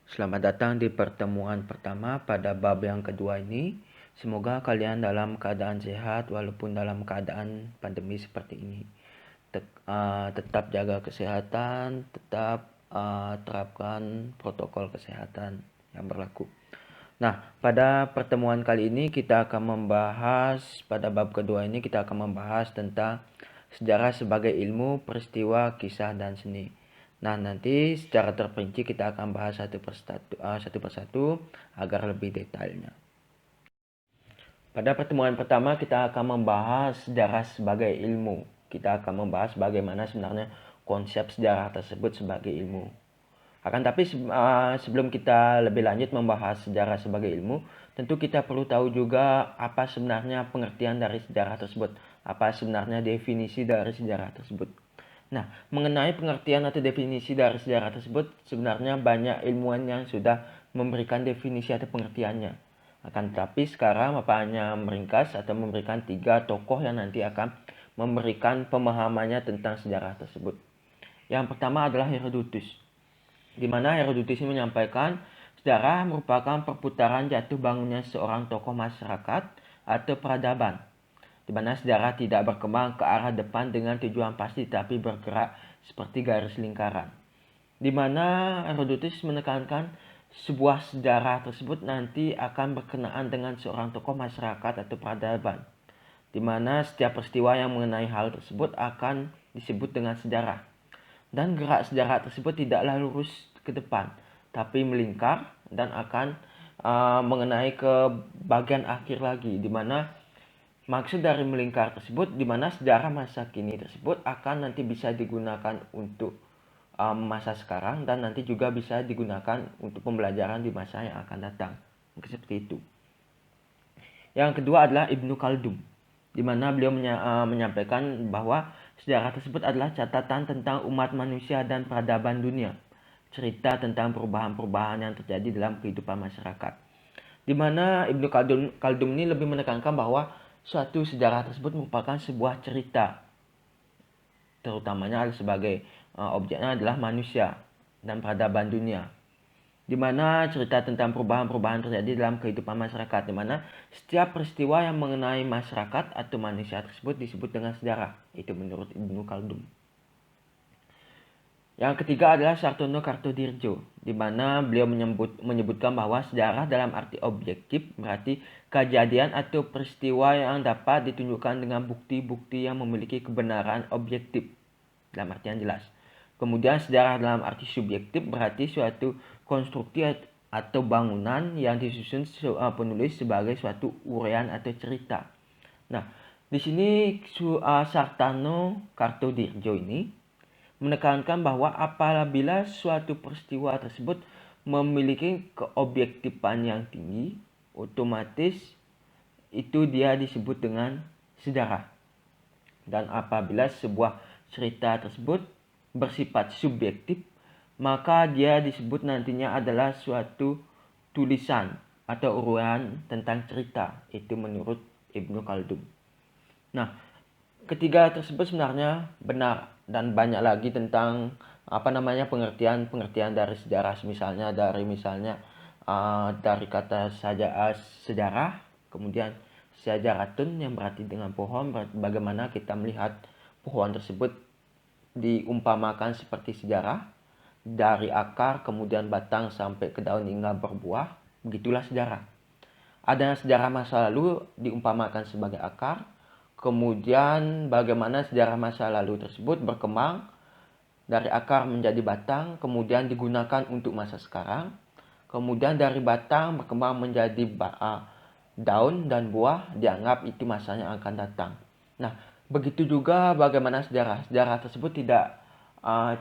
Selamat datang di pertemuan pertama pada bab yang kedua ini. Semoga kalian dalam keadaan sehat walaupun dalam keadaan pandemi seperti ini. Tetap jaga kesehatan, tetap terapkan protokol kesehatan yang berlaku. Nah, pada pertemuan kali ini pada bab kedua ini kita akan membahas tentang sejarah sebagai ilmu, peristiwa, kisah, dan seni. Nah, nanti secara terperinci kita akan bahas satu persatu agar lebih detailnya. Pada pertemuan pertama kita akan membahas sejarah sebagai ilmu. Kita akan membahas bagaimana sebenarnya konsep sejarah tersebut sebagai ilmu. Akan tapi sebelum kita lebih lanjut membahas sejarah sebagai ilmu, tentu kita perlu tahu juga apa sebenarnya pengertian dari sejarah tersebut. Apa sebenarnya definisi dari sejarah tersebut. Nah, mengenai pengertian atau definisi dari sejarah tersebut, sebenarnya banyak ilmuwan yang sudah memberikan definisi atau pengertiannya. Akan tetapi sekarang Bapak hanya meringkas atau memberikan 3 tokoh yang nanti akan memberikan pemahamannya tentang sejarah tersebut. Yang pertama adalah Herodotus, di mana Herodotus menyampaikan sejarah merupakan perputaran jatuh bangunnya seorang tokoh masyarakat atau peradaban, di mana sejarah tidak berkembang ke arah depan dengan tujuan pasti tapi bergerak seperti garis lingkaran. Di mana Herodotus menekankan sebuah sejarah tersebut nanti akan berkenaan dengan seorang tokoh masyarakat atau peradaban, di mana setiap peristiwa yang mengenai hal tersebut akan disebut dengan sejarah. Dan gerak sejarah tersebut tidaklah lurus ke depan, tapi melingkar dan akan mengenai ke bagian akhir lagi, di mana maksud dari melingkar tersebut, di mana sejarah masa kini tersebut akan nanti bisa digunakan untuk masa sekarang dan nanti juga bisa digunakan untuk pembelajaran di masa yang akan datang. Mungkin seperti itu. Yang kedua adalah Ibnu Khaldun, di mana beliau menyampaikan bahwa sejarah tersebut adalah catatan tentang umat manusia dan peradaban dunia, cerita tentang perubahan-perubahan yang terjadi dalam kehidupan masyarakat. Di mana Ibnu Khaldun ini lebih menekankan bahwa suatu sejarah tersebut merupakan sebuah cerita, terutamanya sebagai objeknya adalah manusia dan peradaban dunia, di mana cerita tentang perubahan-perubahan terjadi dalam kehidupan masyarakat, di mana setiap peristiwa yang mengenai masyarakat atau manusia tersebut disebut dengan sejarah. Itu menurut Ibnu Khaldun. Yang ketiga adalah Sartono Kartodirjo, di mana beliau menyebutkan bahwa sejarah dalam arti objektif berarti kejadian atau peristiwa yang dapat ditunjukkan dengan bukti-bukti yang memiliki kebenaran objektif dalam artian jelas. Kemudian sejarah dalam arti subjektif berarti suatu konstruksi atau bangunan yang disusun penulis sebagai suatu uraian atau cerita. Nah, di sini Sartono Kartodirjo ini menekankan bahwa apabila suatu peristiwa tersebut memiliki keobjektifan yang tinggi, otomatis itu dia disebut dengan sejarah. Dan apabila sebuah cerita tersebut bersifat subjektif, maka dia disebut nantinya adalah suatu tulisan atau uraian tentang cerita. Itu menurut Ibnu Khaldun. Nah, ketiga tersebut sebenarnya benar dan banyak lagi tentang pengertian dari sejarah, dari kata saja sejarah, kemudian sejaratun yang berarti dengan pohon, bagaimana kita melihat pohon tersebut diumpamakan seperti sejarah, dari akar kemudian batang sampai ke daun hingga berbuah, begitulah sejarah. Ada sejarah masa lalu diumpamakan sebagai akar, kemudian bagaimana sejarah masa lalu tersebut berkembang dari akar menjadi batang, kemudian digunakan untuk masa sekarang. Kemudian dari batang berkembang menjadi daun dan buah, dianggap itu masanya akan datang. Nah, begitu juga bagaimana sejarah tersebut tidak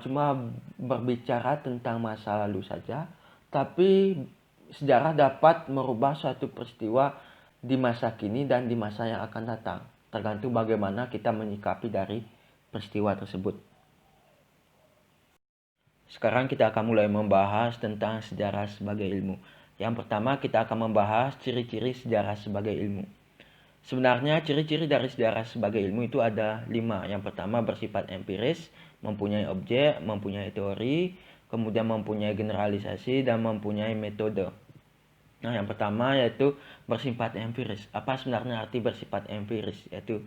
cuma berbicara tentang masa lalu saja, tapi sejarah dapat merubah suatu peristiwa di masa kini dan di masa yang akan datang, tergantung bagaimana kita menyikapi dari peristiwa tersebut. Sekarang kita akan mulai membahas tentang sejarah sebagai ilmu. Yang pertama kita akan membahas ciri-ciri sejarah sebagai ilmu. Sebenarnya ciri-ciri dari sejarah sebagai ilmu itu ada 5. Yang pertama bersifat empiris, mempunyai objek, mempunyai teori, kemudian mempunyai generalisasi, dan mempunyai metode. Nah, yang pertama yaitu bersifat empiris. Apa sebenarnya arti bersifat empiris? Yaitu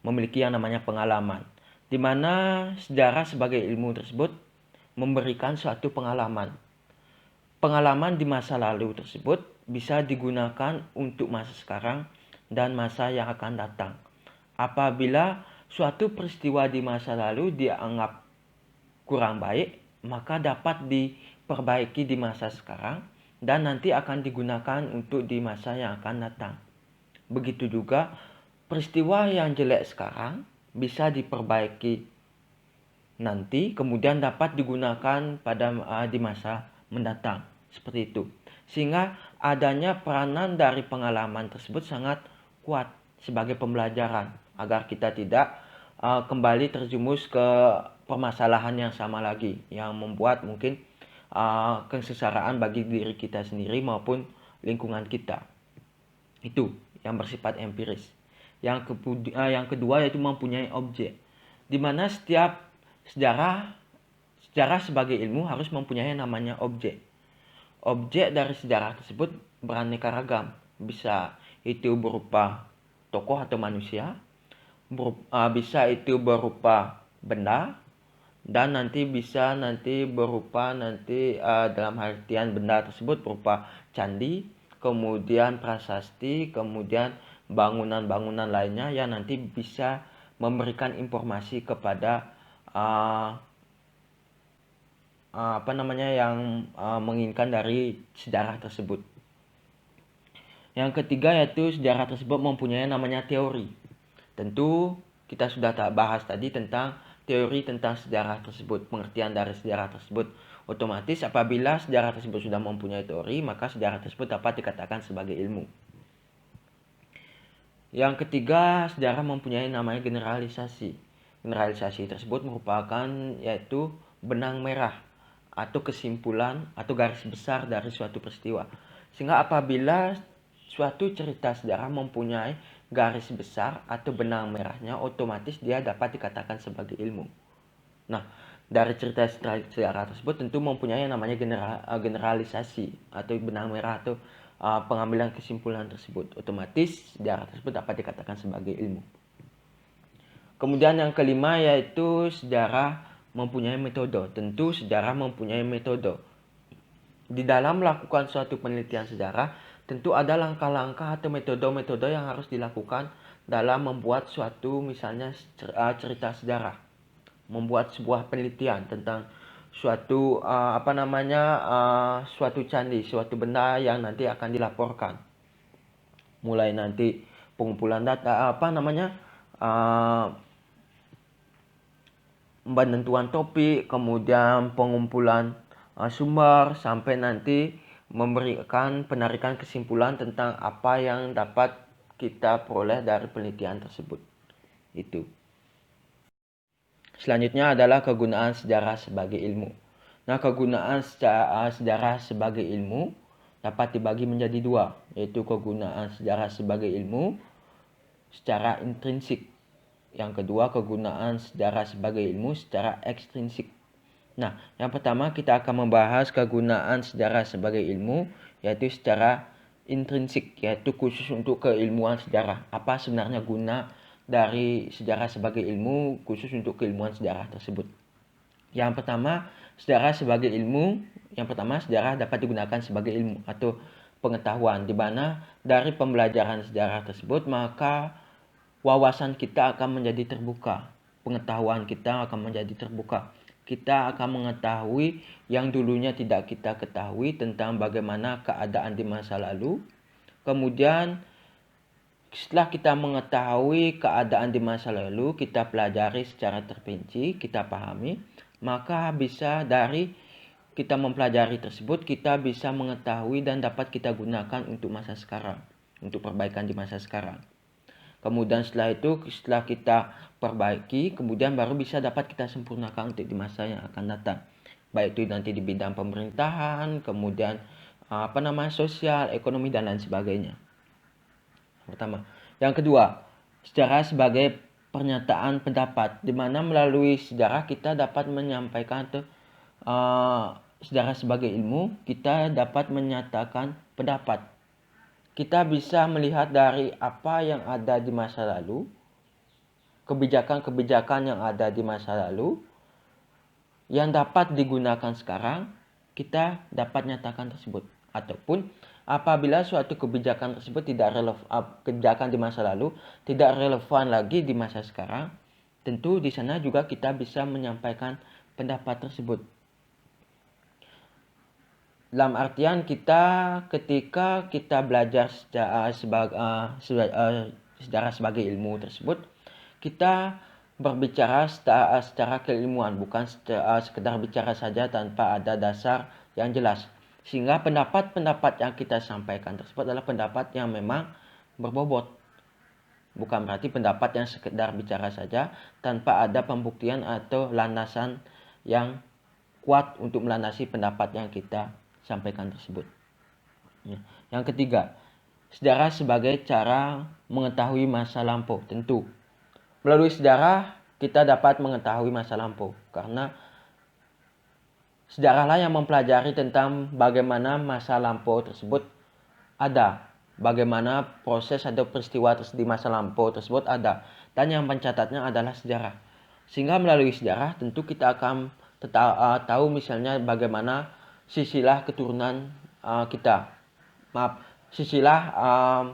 memiliki yang namanya pengalaman, di mana sejarah sebagai ilmu tersebut memberikan suatu pengalaman. Pengalaman di masa lalu tersebut bisa digunakan untuk masa sekarang dan masa yang akan datang. Apabila suatu peristiwa di masa lalu dianggap kurang baik, maka dapat diperbaiki di masa sekarang dan nanti akan digunakan untuk di masa yang akan datang. Begitu juga peristiwa yang jelek sekarang bisa diperbaiki nanti, kemudian dapat digunakan pada di masa mendatang. Seperti itu. Sehingga adanya peranan dari pengalaman tersebut sangat kuat sebagai pembelajaran agar kita tidak kembali terjumus ke permasalahan yang sama lagi, yang membuat mungkin kesengsaraan bagi diri kita sendiri maupun lingkungan kita. Itu yang bersifat empiris. Yang kedua yaitu mempunyai objek, di mana setiap sejarah sebagai ilmu harus mempunyai namanya objek. Objek dari sejarah tersebut beraneka ragam, bisa itu berupa tokoh atau manusia, bisa itu berupa benda, dan bisa berupa dalam artian benda tersebut berupa candi, kemudian prasasti, kemudian bangunan-bangunan lainnya yang nanti bisa memberikan informasi kepada yang menginginkan dari sejarah tersebut. Yang ketiga yaitu sejarah tersebut mempunyai namanya teori. Tentu kita sudah bahas tadi tentang teori tentang sejarah tersebut, pengertian dari sejarah tersebut. Otomatis apabila sejarah tersebut sudah mempunyai teori, maka sejarah tersebut dapat dikatakan sebagai ilmu. Yang ketiga, sejarah mempunyai namanya generalisasi. Generalisasi tersebut merupakan yaitu benang merah atau kesimpulan atau garis besar dari suatu peristiwa. Sehingga apabila suatu cerita sejarah mempunyai garis besar atau benang merahnya, otomatis dia dapat dikatakan sebagai ilmu. Nah, dari cerita sejarah tersebut tentu mempunyai yang namanya generalisasi atau benang merah atau pengambilan kesimpulan tersebut. Otomatis sejarah tersebut dapat dikatakan sebagai ilmu. Kemudian yang kelima yaitu sejarah mempunyai metode. Tentu sejarah mempunyai metode. Di dalam melakukan suatu penelitian sejarah, tentu ada langkah-langkah atau metode-metode yang harus dilakukan dalam membuat suatu misalnya cerita sejarah. Membuat sebuah penelitian tentang suatu suatu candi, suatu benda yang nanti akan dilaporkan. Mulai nanti pengumpulan data, penentuan topik, kemudian pengumpulan sumber, sampai nanti memberikan penarikan kesimpulan tentang apa yang dapat kita peroleh dari penelitian tersebut. Itu. Selanjutnya adalah kegunaan sejarah sebagai ilmu. Nah, kegunaan sejarah sebagai ilmu dapat dibagi menjadi dua, yaitu kegunaan sejarah sebagai ilmu secara intrinsik. Yang kedua, kegunaan sejarah sebagai ilmu secara ekstrinsik. Nah, yang pertama kita akan membahas kegunaan sejarah sebagai ilmu, yaitu secara intrinsik, yaitu khusus untuk keilmuan sejarah. Apa sebenarnya guna dari sejarah sebagai ilmu khusus untuk keilmuan sejarah tersebut? Yang pertama, sejarah sebagai ilmu, sejarah dapat digunakan sebagai ilmu atau pengetahuan, di mana dari pembelajaran sejarah tersebut maka wawasan kita akan menjadi terbuka, pengetahuan kita akan menjadi terbuka. Kita akan mengetahui yang dulunya tidak kita ketahui tentang bagaimana keadaan di masa lalu. Kemudian setelah kita mengetahui keadaan di masa lalu, kita pelajari secara terperinci, kita pahami, maka bisa dari kita mempelajari tersebut, kita bisa mengetahui dan dapat kita gunakan untuk masa sekarang, untuk perbaikan di masa sekarang. Kemudian setelah kita perbaiki, kemudian baru bisa dapat kita sempurnakan untuk di masa yang akan datang. Baik itu nanti di bidang pemerintahan, kemudian sosial, ekonomi, dan lain sebagainya. Pertama. Yang kedua, sejarah sebagai pernyataan pendapat, di mana melalui sejarah kita dapat menyampaikan atau sejarah sebagai ilmu, kita dapat menyatakan pendapat. Kita bisa melihat dari apa yang ada di masa lalu, kebijakan-kebijakan yang ada di masa lalu, yang dapat digunakan sekarang, kita dapat nyatakan tersebut. Ataupun apabila suatu kebijakan tersebut kebijakan di masa lalu tidak relevan lagi di masa sekarang, tentu di sana juga kita bisa menyampaikan pendapat tersebut. Dalam artian ketika kita belajar sejarah sebagai ilmu tersebut, kita berbicara secara keilmuan, bukan sekedar bicara saja tanpa ada dasar yang jelas. Sehingga pendapat-pendapat yang kita sampaikan tersebut adalah pendapat yang memang berbobot. Bukan berarti pendapat yang sekedar bicara saja tanpa ada pembuktian atau landasan yang kuat untuk melandasi pendapat yang kita sampaikan tersebut. Yang ketiga, sejarah sebagai cara mengetahui masa lampau. Tentu melalui sejarah kita dapat mengetahui masa lampau, karena sejarahlah yang mempelajari tentang bagaimana masa lampau tersebut ada, bagaimana proses atau peristiwa di masa lampau tersebut ada, dan yang mencatatnya adalah sejarah. Sehingga melalui sejarah tentu kita akan tahu misalnya bagaimana silsilah keturunan kita. Silsilah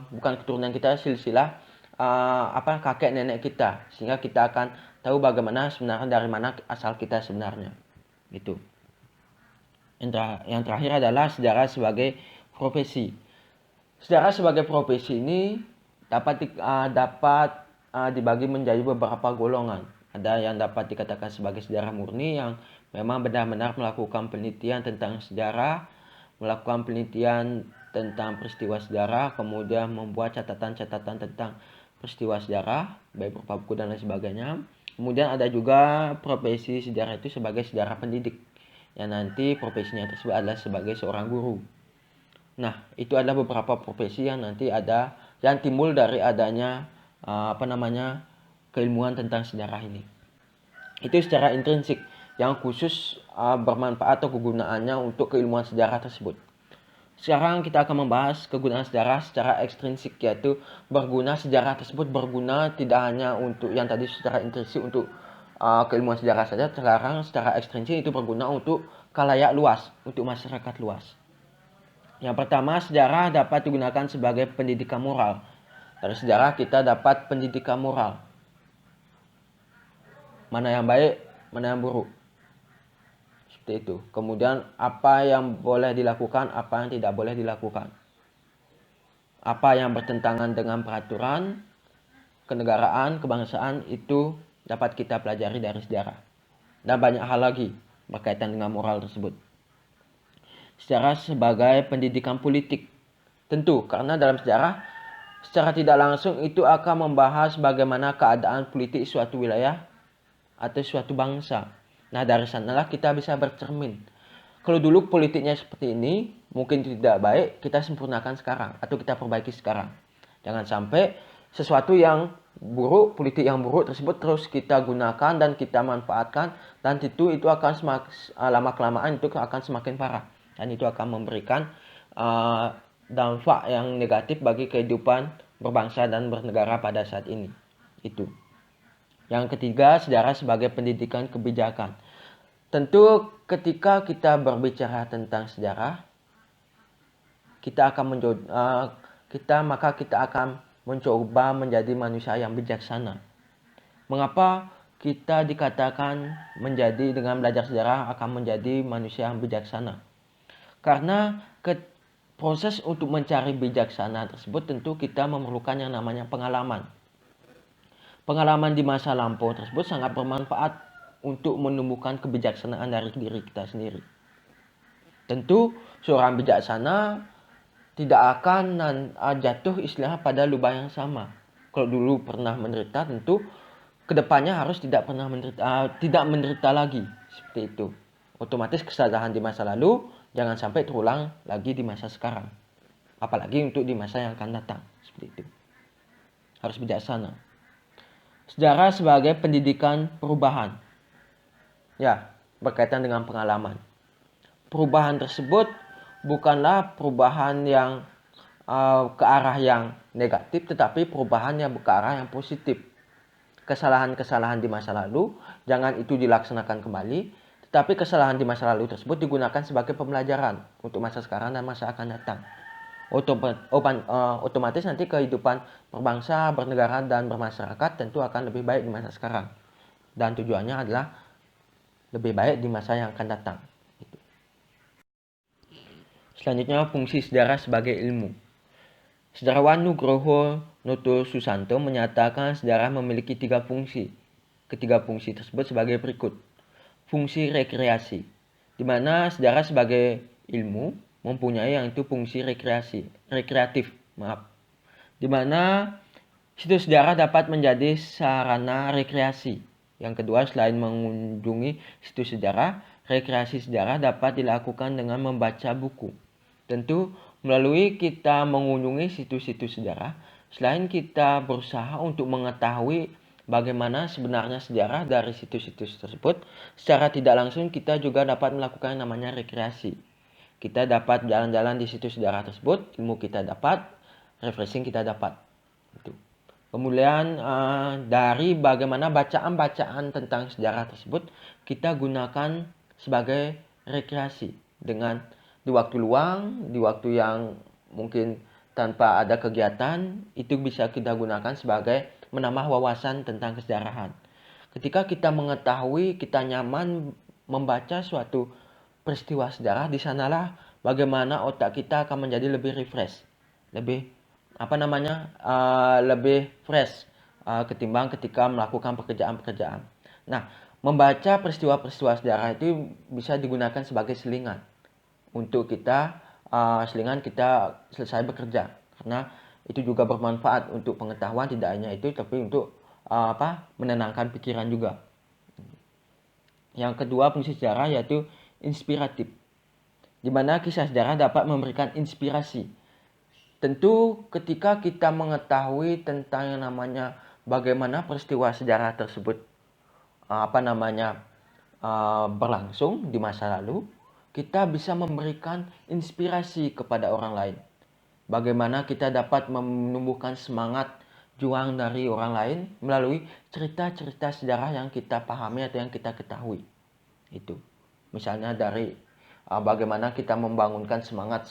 bukan keturunan kita, silsilah kakek nenek kita, sehingga kita akan tahu bagaimana sebenarnya dari mana asal kita sebenarnya. Itu. Yang terakhir adalah sejarah sebagai profesi. Sejarah sebagai profesi ini dapat dibagi menjadi beberapa golongan. Ada yang dapat dikatakan sebagai sejarah murni, yang memang benar-benar melakukan penelitian tentang sejarah, melakukan penelitian tentang peristiwa sejarah, kemudian membuat catatan-catatan tentang peristiwa sejarah, baik berupa buku dan lain sebagainya. Kemudian ada juga profesi sejarah itu sebagai sejarah pendidik, yang nanti profesinya tersebut adalah sebagai seorang guru. Nah, itu adalah beberapa profesi yang nanti ada yang timbul dari adanya keilmuan tentang sejarah ini. Itu secara intrinsik yang khusus bermanfaat atau kegunaannya untuk keilmuan sejarah tersebut. Sekarang kita akan membahas kegunaan sejarah secara ekstrinsik, yaitu sejarah tersebut berguna tidak hanya untuk yang tadi secara intrinsik untuk keilmuan sejarah saja. Sekarang secara ekstrinsik itu berguna untuk khalayak luas, untuk masyarakat luas. Yang pertama, sejarah dapat digunakan sebagai pendidikan moral. Dari sejarah kita dapat pendidikan moral. Mana yang baik, mana yang buruk. Seperti itu. Kemudian apa yang boleh dilakukan, apa yang tidak boleh dilakukan. Apa yang bertentangan dengan peraturan kenegaraan, kebangsaan, itu dapat kita pelajari dari sejarah. Dan banyak hal lagi berkaitan dengan moral tersebut. Sejarah sebagai pendidikan politik. Tentu, karena dalam sejarah secara tidak langsung itu akan membahas bagaimana keadaan politik suatu wilayah atau suatu bangsa. Nah, dari sanalah kita bisa bercermin. Kalau dulu politiknya seperti ini, mungkin tidak baik, kita sempurnakan sekarang atau kita perbaiki sekarang. Jangan sampai sesuatu yang buruk, politik yang buruk tersebut terus kita gunakan dan kita manfaatkan, dan itu akan lama-kelamaan itu akan semakin parah, dan itu akan memberikan dampak yang negatif bagi kehidupan berbangsa dan bernegara pada saat ini. Itu. Yang ketiga, sejarah sebagai pendidikan kebijakan. Tentu ketika kita berbicara tentang sejarah, kita akan mencoba menjadi manusia yang bijaksana. Mengapa kita dikatakan dengan belajar sejarah akan menjadi manusia yang bijaksana? Karena proses untuk mencari bijaksana tersebut tentu kita memerlukan yang namanya pengalaman. Pengalaman di masa lampau tersebut sangat bermanfaat untuk menumbuhkan kebijaksanaan dari diri kita sendiri. Tentu seorang bijaksana tidak akan jatuh istilahnya pada lubang yang sama. Kalau dulu pernah menderita, tentu kedepannya harus tidak menderita lagi. Seperti itu. Otomatis kesalahan di masa lalu jangan sampai terulang lagi di masa sekarang. Apalagi untuk di masa yang akan datang. Seperti itu. Harus bijaksana. Sejarah sebagai pendidikan perubahan. Ya, berkaitan dengan pengalaman. Perubahan tersebut bukanlah perubahan yang ke arah yang negatif, tetapi perubahan yang ke arah yang positif. Kesalahan-kesalahan di masa lalu, jangan itu dilaksanakan kembali, tetapi kesalahan di masa lalu tersebut digunakan sebagai pembelajaran untuk masa sekarang dan masa akan datang. Otomatis nanti kehidupan berbangsa, bernegara, dan bermasyarakat tentu akan lebih baik di masa sekarang. Dan tujuannya adalah lebih baik di masa yang akan datang. Selanjutnya, fungsi sejarah sebagai ilmu. Sejarawan Nugroho Noto Susanto menyatakan sejarah memiliki 3 fungsi. Ketiga fungsi tersebut sebagai berikut. Fungsi rekreasi, di mana sejarah sebagai ilmu mempunyai yang itu fungsi rekreatif, di mana situs sejarah dapat menjadi sarana rekreasi. Yang kedua, selain mengunjungi situs sejarah, rekreasi sejarah dapat dilakukan dengan membaca buku. Tentu melalui kita mengunjungi situs-situs sejarah, selain kita berusaha untuk mengetahui bagaimana sebenarnya sejarah dari situs-situs tersebut, secara tidak langsung kita juga dapat melakukan yang namanya rekreasi. Kita dapat jalan-jalan di situs sejarah tersebut, ilmu kita dapat, refreshing kita dapat. Kemudian dari bagaimana bacaan-bacaan tentang sejarah tersebut kita gunakan sebagai rekreasi dengan di waktu luang, di waktu yang mungkin tanpa ada kegiatan, itu bisa kita gunakan sebagai menambah wawasan tentang kesejarahan. Ketika kita mengetahui, kita nyaman membaca suatu peristiwa sejarah, di sanalah bagaimana otak kita akan menjadi lebih refresh, lebih lebih fresh ketimbang ketika melakukan pekerjaan-pekerjaan. Nah, membaca peristiwa-peristiwa sejarah itu bisa digunakan sebagai selingan untuk kita selesai bekerja, karena itu juga bermanfaat untuk pengetahuan, tidak hanya itu tapi untuk menenangkan pikiran juga. Yang kedua fungsi sejarah yaitu inspiratif, di mana kisah sejarah dapat memberikan inspirasi. Tentu ketika kita mengetahui tentang yang namanya bagaimana peristiwa sejarah tersebut berlangsung di masa lalu, kita bisa memberikan inspirasi kepada orang lain. Bagaimana kita dapat menumbuhkan semangat juang dari orang lain melalui cerita-cerita sejarah yang kita pahami atau yang kita ketahui. Itu. Misalnya dari bagaimana kita membangunkan semangat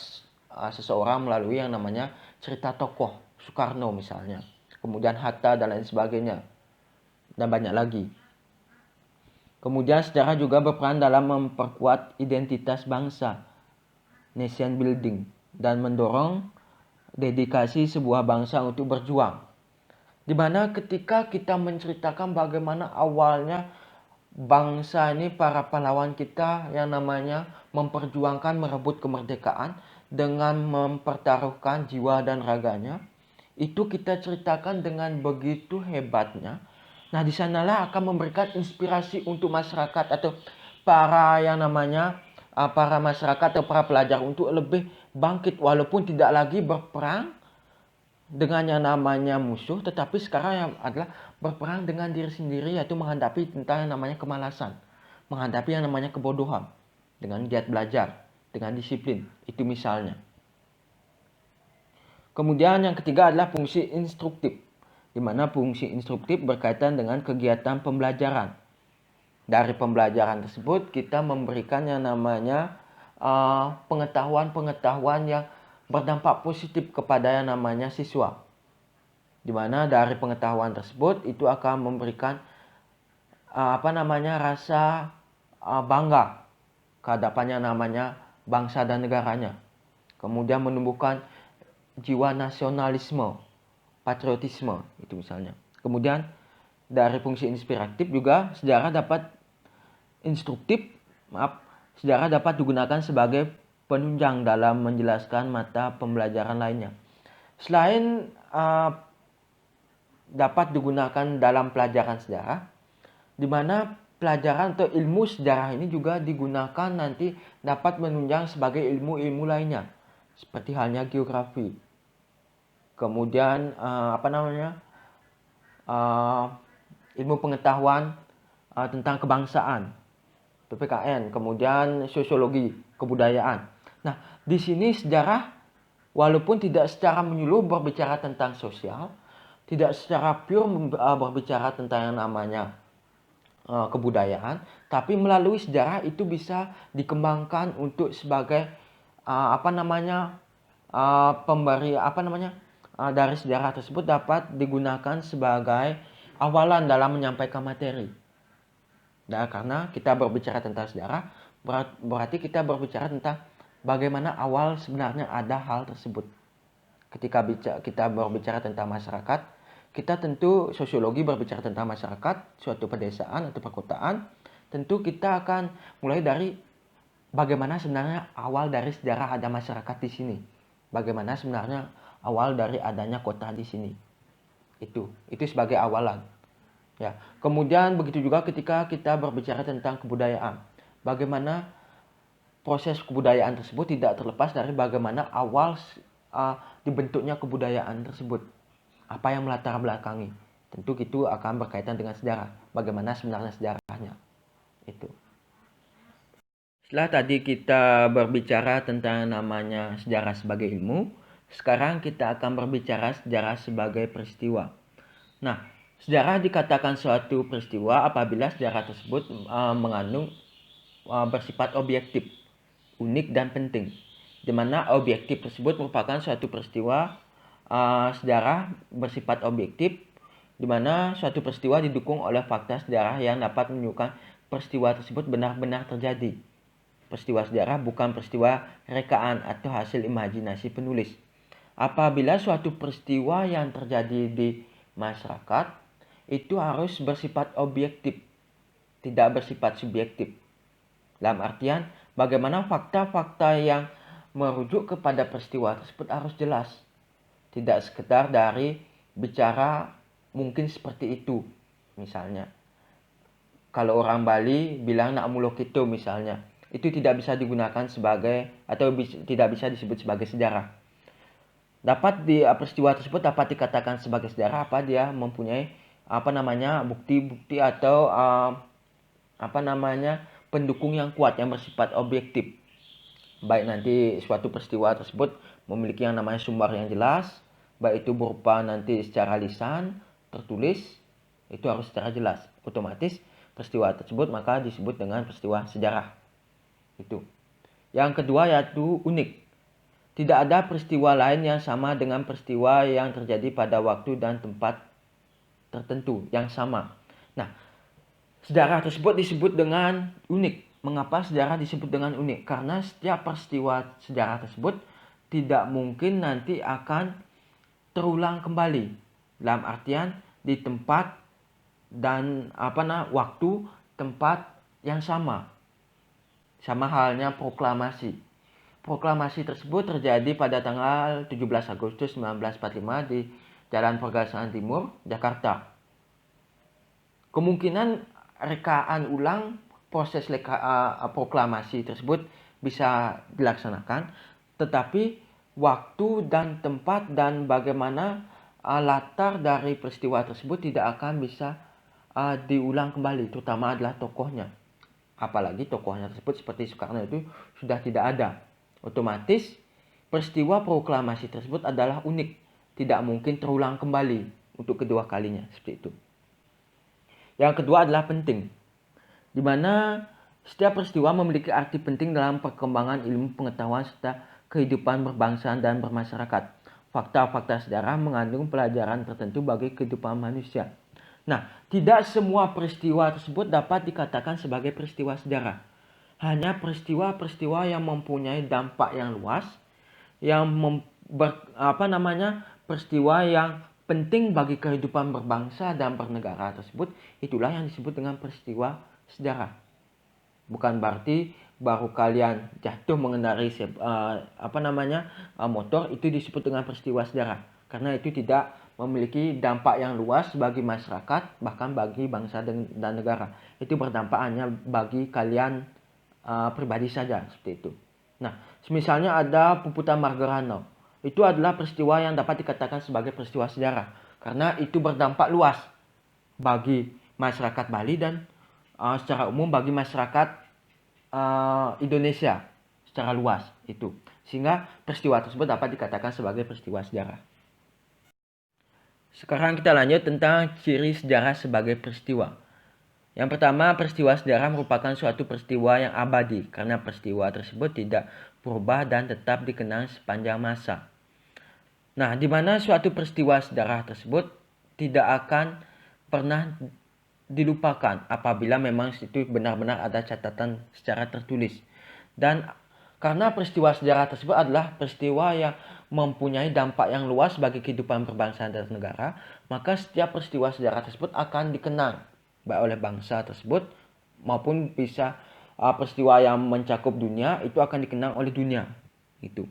seseorang melalui yang namanya cerita tokoh Soekarno misalnya. Kemudian Hatta dan lain sebagainya. Dan banyak lagi. Kemudian sejarah juga berperan dalam memperkuat identitas bangsa, nation building, dan mendorong dedikasi sebuah bangsa untuk berjuang. Di mana ketika kita menceritakan bagaimana awalnya bangsa ini, para pahlawan kita yang namanya memperjuangkan merebut kemerdekaan dengan mempertaruhkan jiwa dan raganya, itu kita ceritakan dengan begitu hebatnya. Nah, di sanalah akan memberikan inspirasi untuk masyarakat atau para masyarakat atau para pelajar untuk lebih bangkit, walaupun tidak lagi berperang dengan yang namanya musuh, tetapi sekarang yang adalah berperang dengan diri sendiri, yaitu menghadapi tentang yang namanya kemalasan, menghadapi yang namanya kebodohan dengan giat belajar, dengan disiplin, itu misalnya. Kemudian yang ketiga adalah fungsi instruktif, di mana fungsi instruktif berkaitan dengan kegiatan pembelajaran. Dari pembelajaran tersebut kita memberikan yang namanya pengetahuan-pengetahuan yang berdampak positif kepada yang namanya siswa. Di mana dari pengetahuan tersebut itu akan memberikan rasa bangga kehadapannya namanya bangsa dan negaranya. Kemudian menumbuhkan jiwa nasionalisme, patriotisme, itu misalnya. Kemudian dari fungsi inspiratif juga sejarah dapat sejarah dapat digunakan sebagai penunjang dalam menjelaskan mata pembelajaran lainnya. Selain dapat digunakan dalam pelajaran sejarah, di mana pelajaran atau ilmu sejarah ini juga digunakan nanti dapat menunjang sebagai ilmu-ilmu lainnya, seperti halnya geografi. Kemudian ilmu pengetahuan tentang kebangsaan, PPKN, kemudian sosiologi, kebudayaan. Nah, di sini sejarah walaupun tidak secara menyeluruh berbicara tentang sosial, tidak secara pure berbicara tentang yang namanya kebudayaan, tapi melalui sejarah itu bisa dikembangkan untuk sebagai dari sejarah tersebut dapat digunakan sebagai awalan dalam menyampaikan materi. Nah, karena kita berbicara tentang sejarah, berarti kita berbicara tentang bagaimana awal sebenarnya ada hal tersebut. Ketika kita berbicara tentang masyarakat, kita tentu sosiologi berbicara tentang masyarakat, suatu pedesaan atau perkotaan, tentu kita akan mulai dari bagaimana sebenarnya awal dari sejarah ada masyarakat di sini. Bagaimana sebenarnya awal dari adanya kota di sini. Itu sebagai awalan. Ya. Kemudian begitu juga ketika kita berbicara tentang kebudayaan. Bagaimana proses kebudayaan tersebut tidak terlepas dari bagaimana awal dibentuknya kebudayaan tersebut. Apa yang melatar belakangi. Tentu itu akan berkaitan dengan sejarah. Bagaimana sebenarnya sejarahnya. Itu. Setelah tadi kita berbicara tentang namanya sejarah sebagai ilmu, sekarang kita akan berbicara sejarah sebagai peristiwa. Nah, sejarah dikatakan suatu peristiwa apabila sejarah tersebut mengandung bersifat objektif, unik dan penting. Di mana objektif tersebut merupakan suatu peristiwa sejarah bersifat objektif, di mana suatu peristiwa didukung oleh fakta sejarah yang dapat menunjukkan peristiwa tersebut benar-benar terjadi. Peristiwa sejarah bukan peristiwa rekaan atau hasil imajinasi penulis. Apabila suatu peristiwa yang terjadi di masyarakat itu harus bersifat objektif, tidak bersifat subjektif. Dalam artian, bagaimana fakta-fakta yang merujuk kepada peristiwa tersebut harus jelas. Tidak sekedar dari bicara mungkin seperti itu. Misalnya, kalau orang Bali bilang nak muluk itu misalnya, itu tidak bisa digunakan sebagai atau tidak bisa disebut sebagai sejarah. Dapat peristiwa tersebut dapat dikatakan sebagai sejarah apa dia mempunyai bukti-bukti atau pendukung yang kuat yang bersifat objektif. Baik nanti suatu peristiwa tersebut memiliki yang namanya sumber yang jelas, baik itu berupa nanti secara lisan, tertulis, itu harus secara jelas. Otomatis peristiwa tersebut maka disebut dengan peristiwa sejarah. Itu. Yang kedua yaitu unik. Tidak ada peristiwa lain yang sama dengan peristiwa yang terjadi pada waktu dan tempat tertentu yang sama. Nah, sejarah tersebut disebut dengan unik. Mengapa sejarah disebut dengan unik? Karena setiap peristiwa sejarah tersebut tidak mungkin nanti akan terulang kembali. Dalam artian di tempat dan waktu, tempat yang sama. Sama halnya proklamasi. Proklamasi tersebut terjadi pada tanggal 17 Agustus 1945 di Jalan Pergasangan Timur, Jakarta. Kemungkinan rekaan ulang proses proklamasi tersebut bisa dilaksanakan, tetapi waktu dan tempat dan bagaimana latar dari peristiwa tersebut tidak akan bisa diulang kembali, terutama adalah tokohnya. Apalagi tokohnya tersebut seperti Soekarno itu sudah tidak ada. Otomatis peristiwa proklamasi tersebut adalah unik, tidak mungkin terulang kembali untuk kedua kalinya, seperti itu. Yang kedua adalah penting, di mana setiap peristiwa memiliki arti penting dalam perkembangan ilmu pengetahuan serta kehidupan berbangsa dan bermasyarakat. Fakta-fakta sejarah mengandung pelajaran tertentu bagi kehidupan manusia. Nah, tidak semua peristiwa tersebut dapat dikatakan sebagai peristiwa sejarah. Hanya peristiwa-peristiwa yang mempunyai dampak yang luas, yang peristiwa yang penting bagi kehidupan berbangsa dan bernegara tersebut, itulah yang disebut dengan peristiwa sejarah. Bukan berarti baru kalian jatuh mengendarai motor itu disebut dengan peristiwa sejarah, karena itu tidak memiliki dampak yang luas bagi masyarakat, bahkan bagi bangsa dan negara. Itu berdampak hanya bagi kalian pribadi saja, seperti itu. Nah, misalnya ada Puputan Margarano. Itu adalah peristiwa yang dapat dikatakan sebagai peristiwa sejarah, karena itu berdampak luas bagi masyarakat Bali dan secara umum bagi masyarakat Indonesia secara luas itu. Sehingga peristiwa tersebut dapat dikatakan sebagai peristiwa sejarah. Sekarang kita lanjut tentang ciri sejarah sebagai peristiwa. Yang pertama, peristiwa sejarah merupakan suatu peristiwa yang abadi karena peristiwa tersebut tidak berubah dan tetap dikenang sepanjang masa. Nah, di mana suatu peristiwa sejarah tersebut tidak akan pernah dilupakan apabila memang itu benar-benar ada catatan secara tertulis. Dan karena peristiwa sejarah tersebut adalah peristiwa yang mempunyai dampak yang luas bagi kehidupan berbangsa dan negara, maka setiap peristiwa sejarah tersebut akan dikenang baik oleh bangsa tersebut maupun bisa peristiwa yang mencakup dunia itu akan dikenang oleh dunia. Itu.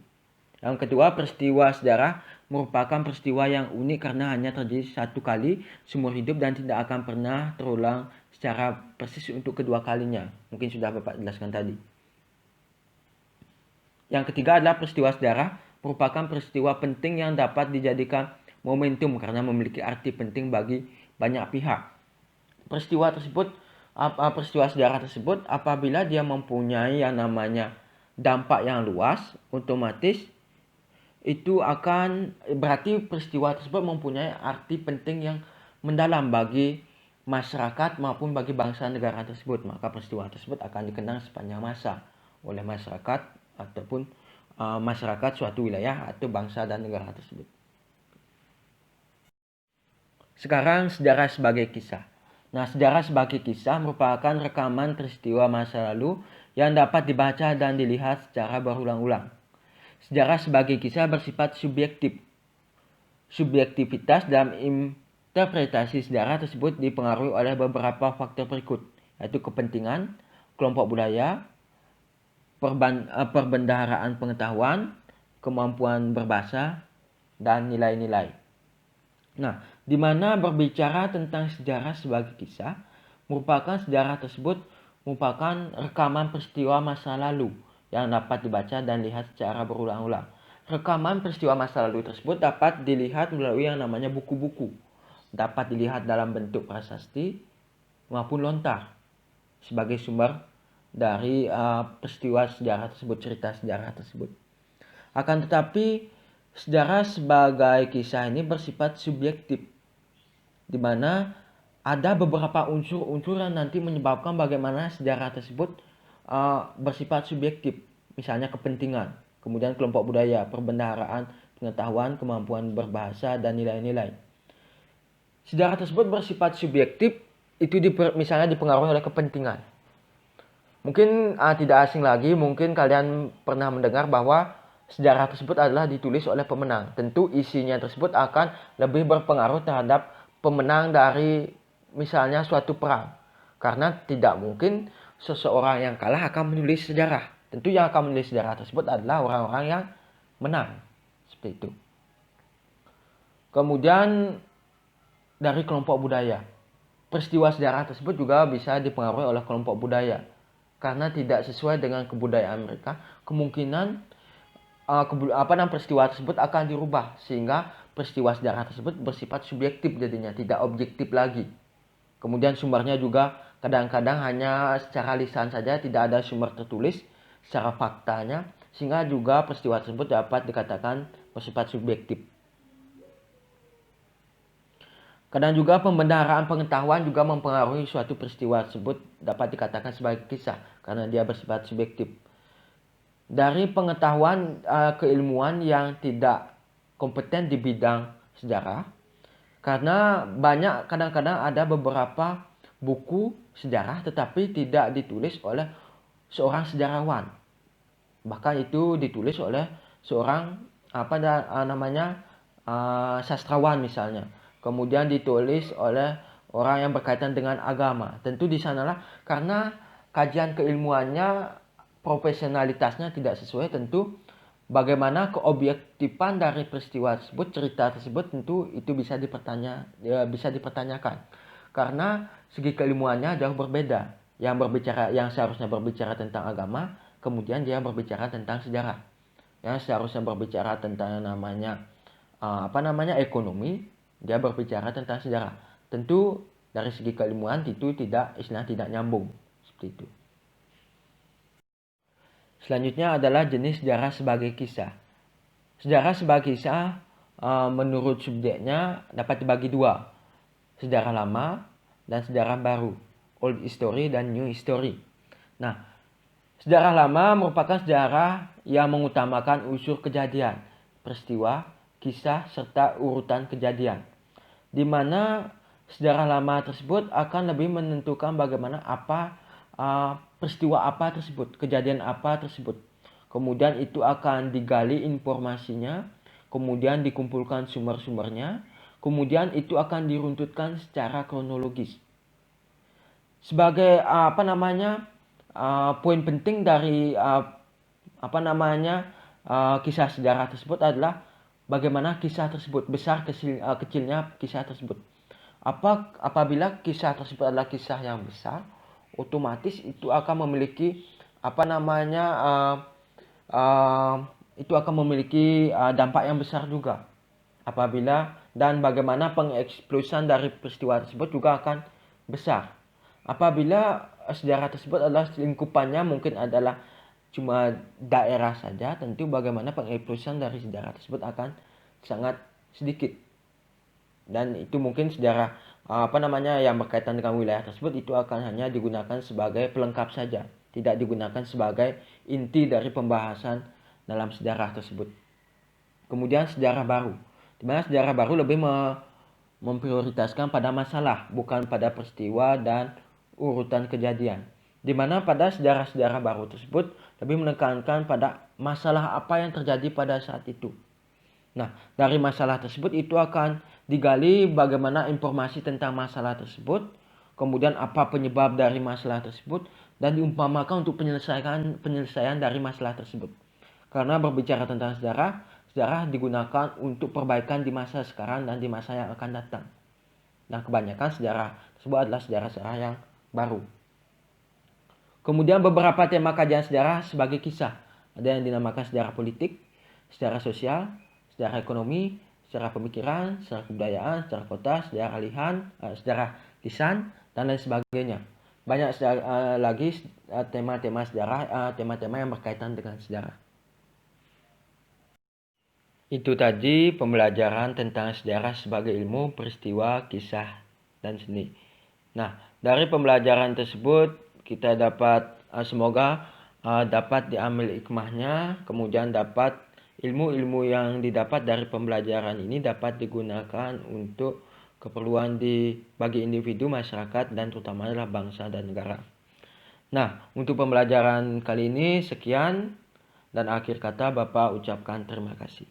Yang kedua, peristiwa sejarah merupakan peristiwa yang unik karena hanya terjadi satu kali seumur hidup dan tidak akan pernah terulang secara persis untuk kedua kalinya. Mungkin sudah Bapak jelaskan tadi. Yang ketiga adalah peristiwa sejarah merupakan peristiwa penting yang dapat dijadikan momentum karena memiliki arti penting bagi banyak pihak. Peristiwa sejarah tersebut apabila dia mempunyai yang namanya dampak yang luas, otomatis itu akan berarti peristiwa tersebut mempunyai arti penting yang mendalam bagi masyarakat maupun bagi bangsa negara tersebut. Maka peristiwa tersebut akan dikenang sepanjang masa oleh masyarakat ataupun masyarakat suatu wilayah atau bangsa dan negara tersebut. Sekarang sejarah sebagai kisah. Nah, sejarah sebagai kisah merupakan rekaman peristiwa masa lalu yang dapat dibaca dan dilihat secara berulang-ulang. Sejarah sebagai kisah bersifat subjektif. Subjektivitas dalam interpretasi sejarah tersebut dipengaruhi oleh beberapa faktor berikut, yaitu kepentingan, kelompok budaya, perbendaharaan pengetahuan, kemampuan berbahasa, dan nilai-nilai. Nah, di mana berbicara tentang sejarah sebagai kisah, merupakan sejarah tersebut merupakan rekaman peristiwa masa lalu yang dapat dibaca dan lihat secara berulang-ulang. Rekaman peristiwa masa lalu tersebut dapat dilihat melalui yang namanya buku-buku. Dapat dilihat dalam bentuk prasasti maupun lontar sebagai sumber dari peristiwa sejarah tersebut, cerita sejarah tersebut. Akan tetapi sejarah sebagai kisah ini bersifat subjektif, di mana ada beberapa unsur-unsur yang nanti menyebabkan bagaimana sejarah tersebut bersifat subjektif, misalnya kepentingan, kemudian kelompok budaya, perbendaharaan, pengetahuan, kemampuan berbahasa, dan nilai-nilai. Sejarah tersebut bersifat subjektif, itu misalnya dipengaruhi oleh kepentingan. Mungkin tidak asing lagi, mungkin kalian pernah mendengar bahwa sejarah tersebut adalah ditulis oleh pemenang. Tentu isinya tersebut akan lebih berpengaruh terhadap pemenang dari misalnya suatu perang. Karena tidak mungkin seseorang yang kalah akan menulis sejarah. Tentu yang akan menulis sejarah tersebut adalah orang-orang yang menang. Seperti itu. Kemudian dari kelompok budaya. Peristiwa sejarah tersebut juga bisa dipengaruhi oleh kelompok budaya. Karena tidak sesuai dengan kebudayaan mereka, kemungkinan peristiwa tersebut akan dirubah sehingga peristiwa sejarah tersebut bersifat subjektif jadinya, tidak objektif lagi. Kemudian sumbernya juga kadang-kadang hanya secara lisan saja, tidak ada sumber tertulis secara faktanya, sehingga juga peristiwa tersebut dapat dikatakan bersifat subjektif. Kadang juga pembendaharaan pengetahuan juga mempengaruhi suatu peristiwa tersebut dapat dikatakan sebagai kisah karena dia bersifat subjektif. Dari pengetahuan keilmuan yang tidak kompeten di bidang sejarah, karena banyak kadang-kadang ada beberapa buku sejarah tetapi tidak ditulis oleh seorang sejarawan. Bahkan itu ditulis oleh seorang sastrawan misalnya. Kemudian ditulis oleh orang yang berkaitan dengan agama. Tentu di sanalah karena kajian keilmuannya, profesionalitasnya tidak sesuai, tentu bagaimana keobjektifan dari peristiwa tersebut, cerita tersebut tentu itu bisa dipertanyakan. Karena segi keilmuannya jauh berbeda. Yang seharusnya berbicara tentang agama, kemudian dia berbicara tentang sejarah. Yang seharusnya berbicara tentang ekonomi, dia berbicara tentang sejarah. Tentu dari segi keilmuan itu tidak nyambung seperti itu. Selanjutnya adalah jenis sejarah sebagai kisah. Sejarah sebagai kisah menurut subjeknya dapat dibagi dua, sejarah lama dan sejarah baru, old history dan new history. Nah, sejarah lama merupakan sejarah yang mengutamakan unsur kejadian, peristiwa, kisah, serta urutan kejadian, di mana sejarah lama tersebut akan lebih menentukan bagaimana peristiwa apa tersebut, kejadian apa tersebut. Kemudian itu akan digali informasinya, kemudian dikumpulkan sumber-sumbernya, kemudian itu akan diruntutkan secara kronologis. Sebagai poin penting dari kisah sejarah tersebut adalah bagaimana kisah tersebut, besar kecilnya kisah tersebut. Apabila kisah tersebut adalah kisah yang besar, otomatis itu akan memiliki dampak yang besar juga. Dan bagaimana pengeksplosan dari peristiwa tersebut juga akan besar. Apabila sejarah tersebut adalah lingkupannya mungkin adalah cuma daerah saja, tentu bagaimana pengeksplosan dari sejarah tersebut akan sangat sedikit. Dan itu mungkin sejarah yang berkaitan dengan wilayah tersebut itu akan hanya digunakan sebagai pelengkap saja, tidak digunakan sebagai inti dari pembahasan dalam sejarah tersebut. Kemudian sejarah baru, di mana sejarah baru lebih memprioritaskan pada masalah, bukan pada peristiwa dan urutan kejadian. Di mana pada sejarah-sejarah baru tersebut lebih menekankan pada masalah apa yang terjadi pada saat itu. Nah, dari masalah tersebut itu akan digali bagaimana informasi tentang masalah tersebut, kemudian apa penyebab dari masalah tersebut, dan diumpamakan untuk penyelesaian dari masalah tersebut. Karena berbicara tentang sejarah digunakan untuk perbaikan di masa sekarang dan di masa yang akan datang. Nah, kebanyakan sejarah tersebut adalah sejarah-sejarah yang baru. Kemudian beberapa tema kajian sejarah sebagai kisah. Ada yang dinamakan sejarah politik, sejarah sosial, sejarah ekonomi, sejarah pemikiran, sejarah kebudayaan, sejarah kota, sejarah sejarah lisan, dan lain sebagainya. Banyak lagi tema-tema sejarah, tema-tema yang berkaitan dengan sejarah. Itu tadi pembelajaran tentang sejarah sebagai ilmu, peristiwa, kisah, dan seni. Nah, dari pembelajaran tersebut kita dapat semoga dapat diambil hikmahnya, kemudian dapat ilmu-ilmu yang didapat dari pembelajaran ini dapat digunakan untuk keperluan bagi individu, masyarakat, dan terutama adalah bangsa dan negara. Nah, untuk pembelajaran kali ini sekian, dan akhir kata Bapak ucapkan terima kasih.